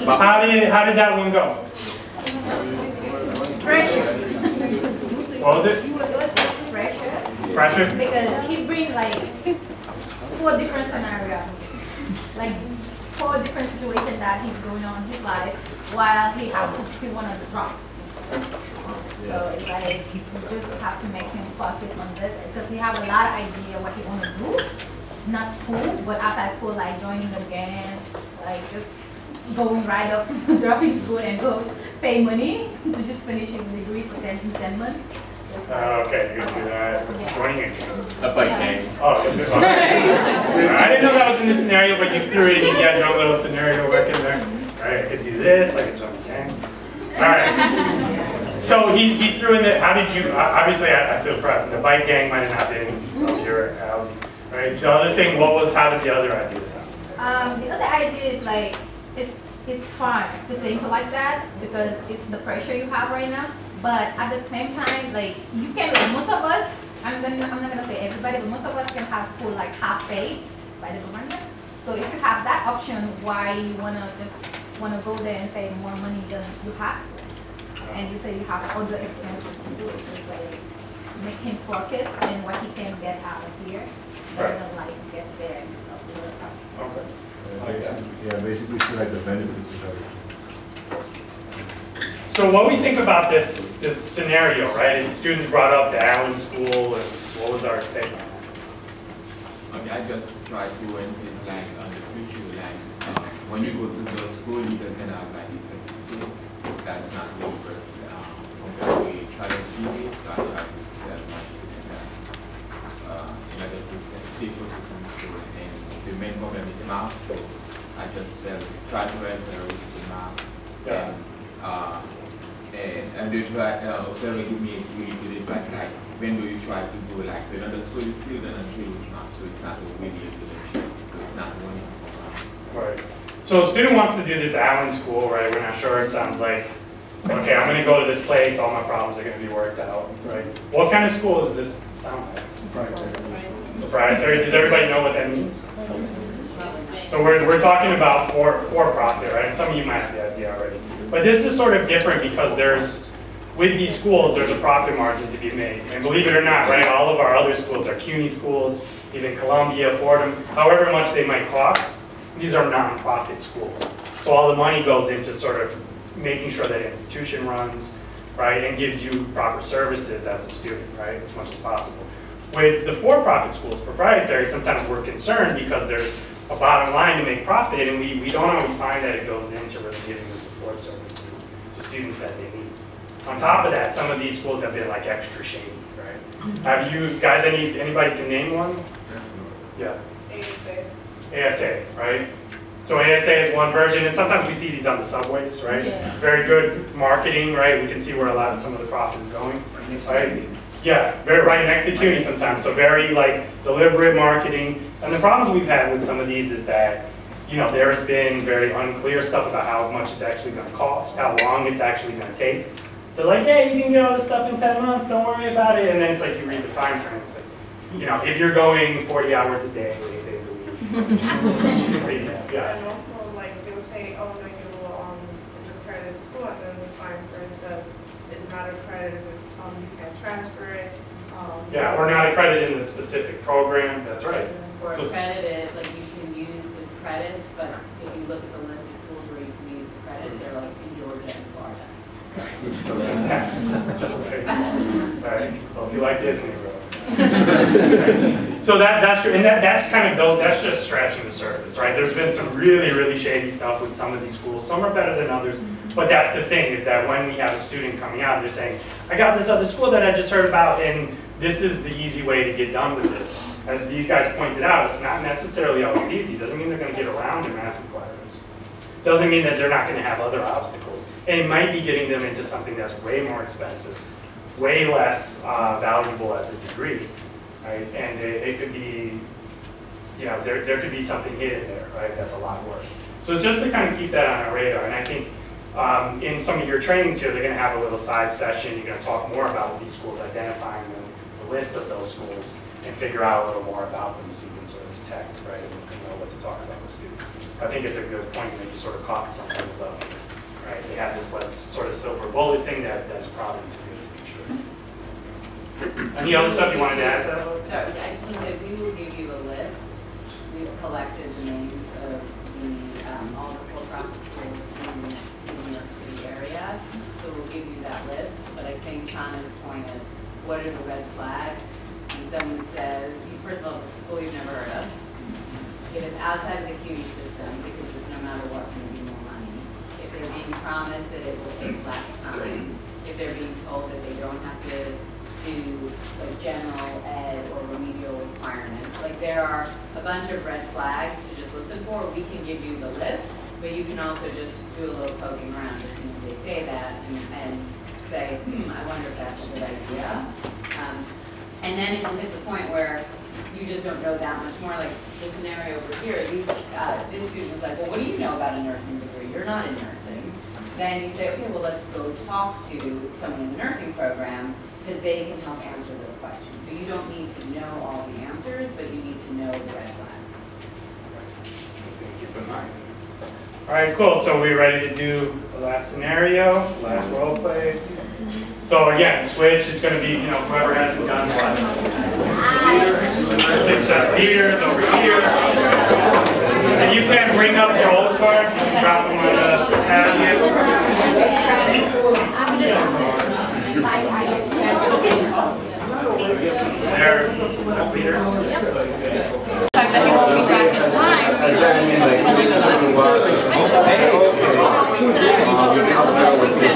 How did that one go? Pressure. What was it? It was pressure. Pressure? Because he bring like 4 different scenarios, like 4 different situations that he's going on in his life while he want to drop. So it's like you just have to make him focus on this because he have a lot of idea what he want to do. Not school, but outside school, like joining the gang, like just going right up, dropping school and go pay money to just finish his degree for 10 months. Okay, you're gonna do that. Yeah. Joining a gang. A bike gang. Oh, I didn't know that was in this scenario, but you threw it in. You had your own little scenario working there. All right, I could do this. I could join a gang. All right. So he threw in the. How did you? Obviously, I feel proud. The bike gang might have not been up your alley. Right. The other thing, how did the other idea sound? The other idea is like it's fun to think like that because it's the pressure you have right now. But at the same time, like you can, like most of us, I'm not gonna say everybody, but most of us can have school like half paid by the government. So if you have that option, why you wanna go there and pay more money than you have to? And you say you have other expenses to do it. So it's like make him focus on what he can get out of here. Right. Like get there. Okay. Yeah, basically see like the benefits of that. So what we think about this scenario, right? Is students brought up the Allen School, and what was our take on that? Okay, I just try to increase like on the future, like when you go to the school, you just gonna have like this certificate. That's not really good compared to trying TV. So I try to tell my students that in order to stay focused on school, and the main problem is math. So I just try to help her with the math. Yeah. And they try observer give me really good advice like when do you try to go like to another school is still done until math, so it's not a really good, so it's not one. Right. So a student wants to do this Allen School, right? We're not sure. It sounds like, okay, I'm going to go to this place. All my problems are going to be worked out, right? What kind of school does this sound like? Proprietary. Does everybody know what that means? So we're talking about for-profit, right? And some of you might have the idea already. But this is sort of different because with these schools, there's a profit margin to be made. And believe it or not, right, all of our other schools are CUNY schools, even Columbia, Fordham, however much they might cost, these are nonprofit schools. So all the money goes into sort of making sure that institution runs, right, and gives you proper services as a student, right, as much as possible. With the for-profit schools, proprietary, sometimes we're concerned because there's a bottom line to make profit, and we don't always find that it goes into really giving the support services to students that they need. On top of that, some of these schools have been like extra shady, right? Have you guys, anybody can name one? Yeah. ASA, right? So ASA is one version, and sometimes we see these on the subways, right? Yeah. Very good marketing, right? We can see where some of the profit is going, right? Yeah, very right next to CUNY sometimes. So very like deliberate marketing. And the problems we've had with some of these is that, you know, there's been very unclear stuff about how much it's actually going to cost, how long it's actually going to take. So like, yeah, you can get all this stuff in 10 months, don't worry about it. And then it's like you read the fine print. It's like, you know, if you're going 40 hours a day, 8 days a week. Yeah. And also, like, they would say, oh, no, it's a credit school, and then the fine print says it's not accredited, you can transfer it. Yeah, we're not accredited in the specific program, that's right. Or So- accredited, like you can use the credits, but if you look at the list of schools where you can use the credits, they're like in Georgia and Florida. So there's that. Right. Hope you like Disney, bro. So that's true, and that's kind of that's just scratching the surface, right? There's been some really shady stuff with some of these schools. Some are better than others, but that's the thing is that when we have a student coming out, they're saying, I got this other school that I just heard about, and this is the easy way to get done with this. As these guys pointed out, it's not necessarily always easy. Doesn't mean they're going to get around their math requirements. Doesn't mean that they're not going to have other obstacles. And it might be getting them into something that's way more expensive, way less valuable as a degree, right? And it could be, you know, there could be something hidden there, right? That's a lot worse. So it's just to kind of keep that on our radar. And I think in some of your trainings here, they're going to have a little side session. You're going to talk more about these schools, identifying them, the list of those schools. and figure out a little more about them so you can sort of detect, right, and know what to talk about with students. I think it's a good point that you sort of caught some things up, right? They have this like, sort of silver bullet thing that's probably too good to be true. Any other stuff you wanted to add to that? So I just think that we will give you a list. We've collected the names of all the for-profit schools in the New York City area. So we'll give you that list. But I think Chana's point is, what are the red flags? And someone says, first of all, it's a school you've never heard of. If it's outside of the CUNY system, because it's no matter what, going to be more money. If they're being promised that it will take less time. If they're being told that they don't have to do like general ed or remedial requirements. Like there are a bunch of red flags to just listen for. We can give you the list, but you can also just do a little poking around as soon as they say that and say, I wonder if that's a good idea. And then if you hit the point where you just don't know that much more, like the scenario over here, this student was like, well, what do you know about a nursing degree? You're not in nursing. Then you say, okay, well, let's go talk to someone in the nursing program because they can help answer those questions. So you don't need to know all the answers, but you need to know the red flags. Keep in mind. All right, cool. So we're ready to do the last scenario, last role play. So again, switch. It's going to be, whoever hasn't done what? Success leaders over here. And you can bring up your old cards. You can drop them on the pad They're success leaders. That he won't be back in time. As that, I mean, like, you can talk about, I'll try with this,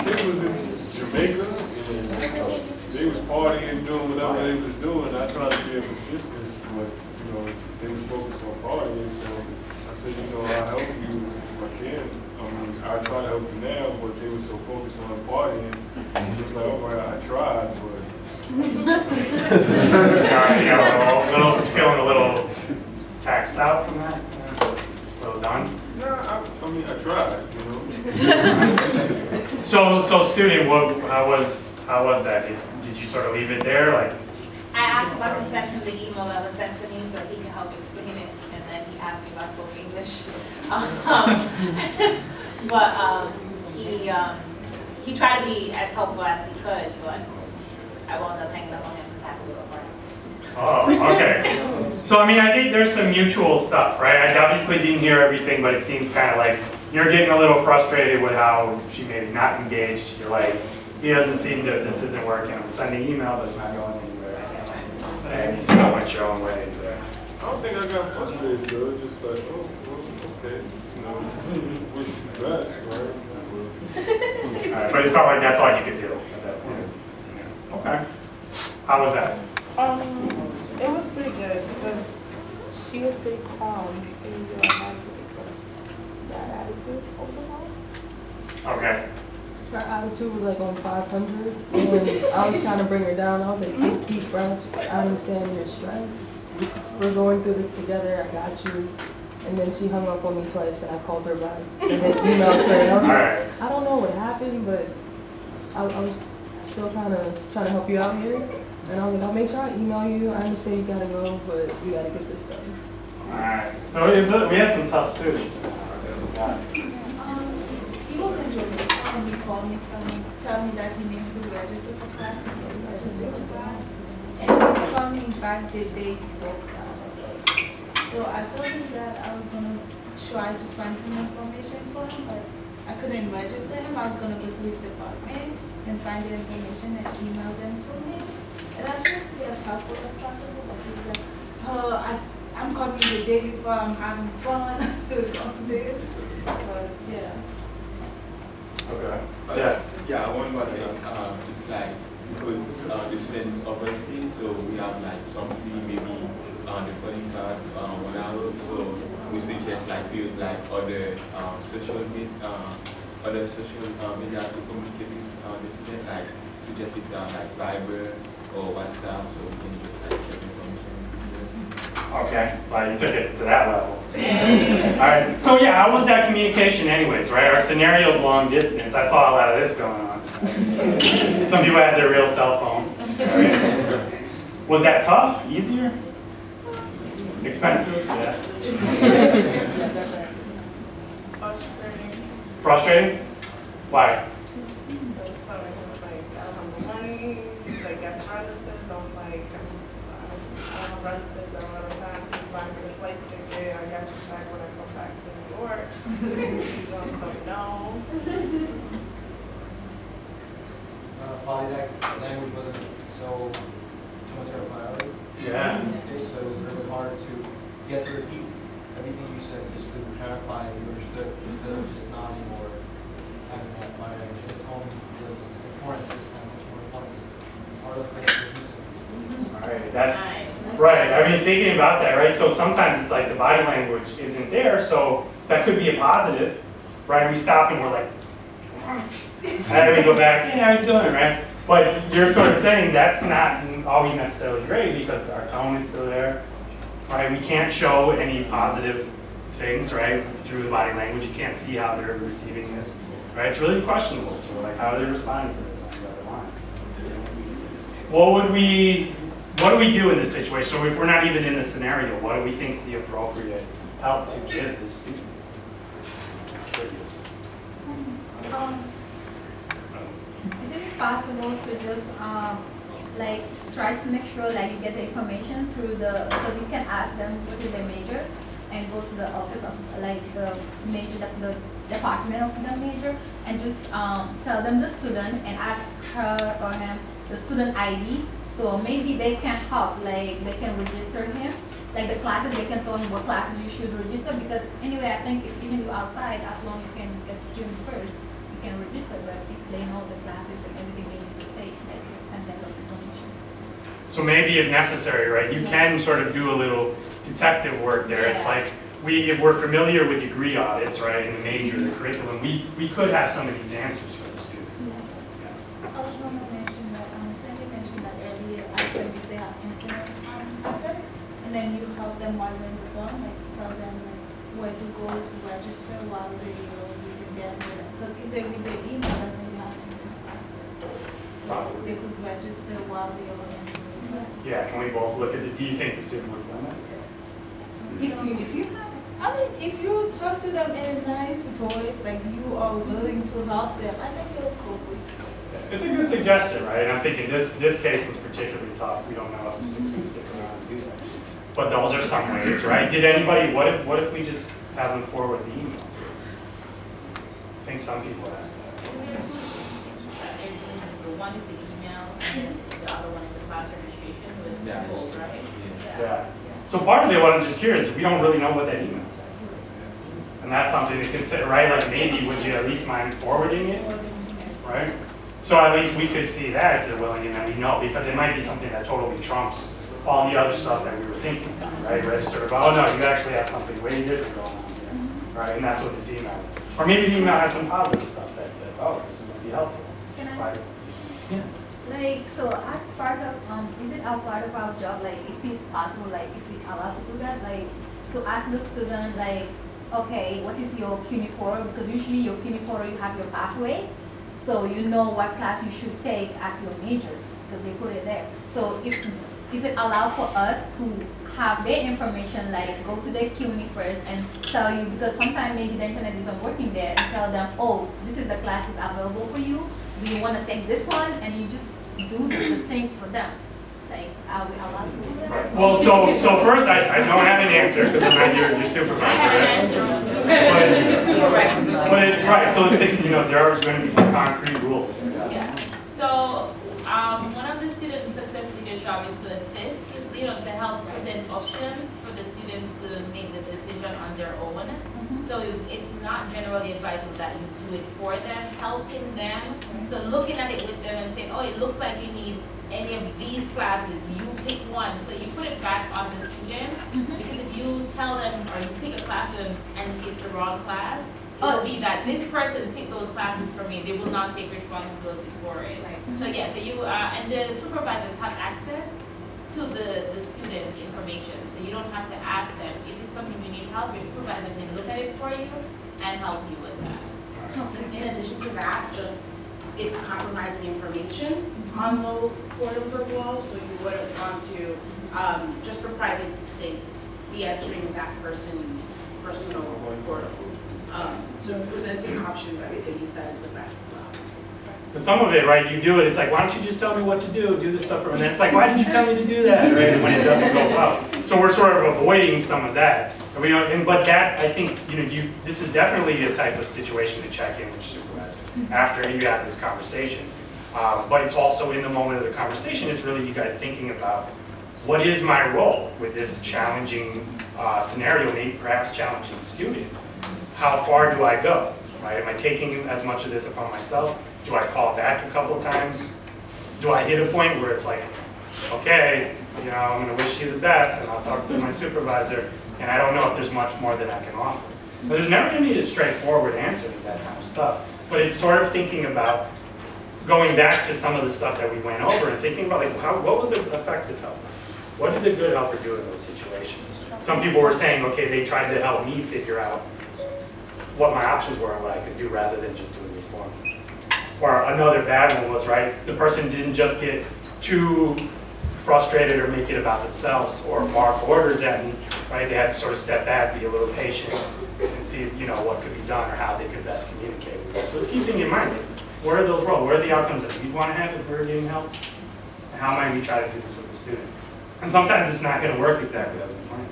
It was in Jamaica, and they was partying, doing whatever they was doing. I tried to be of assistance, but they was focused on partying. So I said, I'll help you if I can. I try to help you now, but they were so focused on partying. It was like, I tried, but. Feeling a little taxed out from that. A little done. Nah, I tried, So student, how was that? Did you sort of leave it there, like? I asked if I could send him the email that was sent to me so he could help explain it, and then he asked me if I spoke English. He tried to be as helpful as he could, but I wound up hanging up on him because I had to go apart. Oh, okay. So I think there's some mutual stuff, right? I obviously didn't hear everything, but it seems kind of like you're getting a little frustrated with how she maybe not engaged. You're like, he doesn't seem to, if this isn't working, I'm sending email, but it's not going anywhere. And you still went your own ways there. I don't think I got frustrated though. Just like, okay, wish you the best, right? All right, but it felt like that's all you could do at that point. Yeah. Okay. How was that? It was pretty good because she was pretty calm and had that attitude over the phone. Okay. Her attitude was like on 500, and I was trying to bring her down. I was like, take deep breaths. I understand your stress. We're going through this together. I got you. And then she hung up on me twice, and I called her back and then emailed her. And I was like, I don't know what happened, but I was still trying to help you out here. And I was like, I'll make sure I email you. I understand you gotta go, but we gotta get this done. All right. So we have some tough students. He wasn't Jamaican. And he called me, tell me that he needs to register for class and get registration back. And he's coming back the day before class. So I told him that I was gonna try to find some information for him, but I couldn't register him. I was gonna go to his department and find the information and email them to me. And I tried to be as helpful as possible, but he was like, oh, I'm coming the day before, I'm having fun, doing all this. But yeah. Okay. Yeah. Yeah, one more thing. It's like, because the students overseas, so we have like some fee, maybe the calling card, 1 hour. So we suggest like use like other social media to communicate with the students. Like suggest if you have like Viber or WhatsApp, so we can just like share information. Okay, well, you took it to that level. All right, so yeah, how was that communication anyways, right? Our scenario's long distance. I saw a lot of this going on. Some people had their real cell phone. Right? Was that tough? Easier? Expensive? Yeah. Frustrating. Frustrating? Why? Like, I don't have no money, like, got relatives, I'm like, I don't have relatives, I don't have time to buy me a flight ticket, I got you back when I come back to New York. You want some, no. Probably that language wasn't so much of a priority. Yeah. In this case, so it was really hard to get to repeat everything you said, just to clarify you understood, instead of just nodding or having that fire language. His home was important this time, much more important. Part of the cohesive. All right, that's right. I mean, thinking about that, right? So sometimes it's like the body language isn't there, so that could be a positive, right? We stop and we're like, and then we go back, hey, how you doing, right? But you're sort of saying that's not always necessarily great because our tone is still there, right? We can't show any positive things, right, through the body language. You can't see how they're receiving this, right? It's really questionable. So like, how are they responding to this on the other line? What do we do in this situation? So if we're not even in the scenario, what do we think is the appropriate help to give this student? Just curious. Is it possible to just like try to make sure that you get the information through the, because you can ask them what is their major and go to the office of like the major, the department of the major, and just tell them the student and ask her or him the student ID. So maybe they can help, like they can register him, like the classes, they can tell him what classes you should register, because anyway, I think if even you outside, as long as you can get to him first, you can register, but if they know the classes and everything they need to take, like you send them those information. So maybe if necessary, right, you can sort of do a little detective work there. It's like, if we're familiar with degree audits, right, in the major, the curriculum, we could have some of these answers for the student. I was going to mention that, Sandy mentioned that earlier, I said if they have internet access, and then you help them while they're in the phone, like tell them like where to go to register while they are using their internet. Because if they read their email, that's when you have internet access. So they could register while they are in the internet. Yeah, can we both look at it? Do you think the student would have done that? If you have, I mean, if you talk to them in a nice voice, like you are willing to help them, I think they'll cope with it. It's a good suggestion, right? And I'm thinking this case was particularly tough. We don't know if the student's going to stick around and do that. But those are some ways, right? Did anybody, what if we just have them forward the email to us? I think some people asked that. The one is the email, and the other one is the class registration, was full, right? Yeah. So part of it, what I'm just curious, is we don't really know what that email said. And that's something to consider, right? Like maybe would you at least mind forwarding it, right? So at least we could see that if they're willing, and then we know, because it might be something that totally trumps all the other stuff that we were thinking about, right? Register, oh no, you actually have something way different going on here, right? And that's what this email is. Or maybe the email has some positive stuff that oh, this is going to be helpful. Can I? Right? Yeah. Like, so as part of, is it a part of our job, like if it's possible, like if we're allowed to do that, like to ask the student, like, okay, what is your cuneiform? Because usually your cuneiform, you have your pathway, so you know what class you should take as your major, because they put it there. So if is it allowed for us to have their information, like go to their CUNY first and tell you, because sometimes maybe the internet isn't working there, and tell them, oh, this is the class is available for you. Do you want to take this one? And you just do the thing for them. Like, are we allowed to do that? Well, so first, I don't have an answer because I'm not your supervisor. But it's right. So it's thinking, there are going to be some concrete rules. Yeah. So one of the student success leaders' job is to assist, to help present options for the students to make the decision on their own. So it's not generally advisable that you do it for them, helping them. So looking at it with them and saying, oh, it looks like you need any of these classes, you pick one. So you put it back on the student, because if you tell them or you pick a class with them and see it's the wrong class, it will be that this person picked those classes for me. They will not take responsibility for it. So yeah, so you and the supervisors have access to the students' information. So you don't have to ask them. If it's something you need help, your supervisor can look at it for you and help you with that. In addition to that, it's compromising information on those portals as well, so you wouldn't want to, just for privacy's sake, be entering that person's personal portal. So presenting options, I think you said, is the best as well. But some of it, right, you do it, it's like, why don't you just tell me what to do this stuff, and then it's like, why did you tell me to do that, right, when it doesn't go well. So we're sort of avoiding some of that. But that, I think, this is definitely a type of situation to check in with your supervisor after you have this conversation. But it's also in the moment of the conversation, it's really you guys thinking about, what is my role with this challenging scenario, maybe perhaps challenging student? How far do I go, right? Am I taking as much of this upon myself? Do I call back a couple of times? Do I hit a point where it's like, okay, I'm going to wish you the best, and I'll talk to my supervisor, and I don't know if there's much more that I can offer. But there's never going to be a straightforward answer to that kind of stuff. But it's sort of thinking about going back to some of the stuff that we went over and thinking about, like, what was an effective helper? What did the good helper do in those situations? Some people were saying, okay, they tried to help me figure out what my options were and what I could do rather than just doing it for me. Or another bad one was, right, the person didn't just get too frustrated or make it about themselves or bark orders at me, right? They had to sort of step back, be a little patient, and see, what could be done or how they could best communicate with us. So it's keeping in mind, where are those roles? Where are the outcomes that we want to have if we're getting helped? And how might we try to do this with the student? And sometimes it's not going to work exactly as we planned,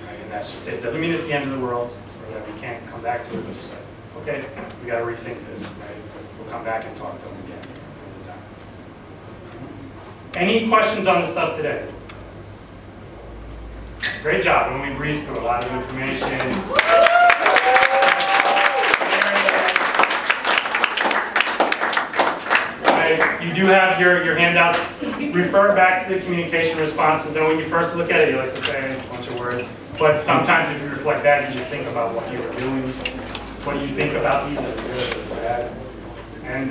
right? And that's just it. Doesn't mean it's the end of the world or that we can't come back to it, but just like, okay, we got to rethink this, right? We'll come back and talk to them again another time. Any questions on the stuff today? Great job. When we breezed through a lot of information. You do have your handouts. Refer back to the communication responses, and when you first look at it, you're like, okay, a bunch of words. But sometimes if you reflect back, you just think about what you were doing. What do you think about these? Are they good or bad? And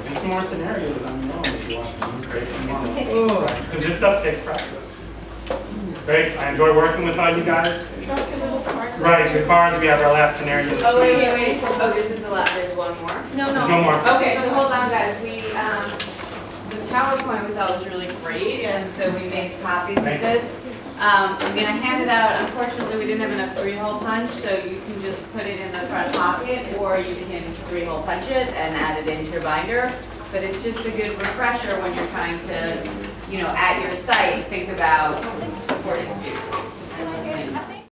do some more scenarios on your own if you want to create some models. Because this stuff takes practice. Great, I enjoy working with all you guys. Right, the cards, we have our last scenario. Oh, wait. Oh, this is the last, there's one more? No. There's no more. Okay, so hold on, guys. The PowerPoint we thought was really great, and so we made copies of this. I'm going to hand it out. Unfortunately, we didn't have enough 3-hole punch, so you can just put it in the front pocket, or you can 3-hole punch it and add it into your binder. But it's just a good refresher when you're trying to, at your site, think about supporting students.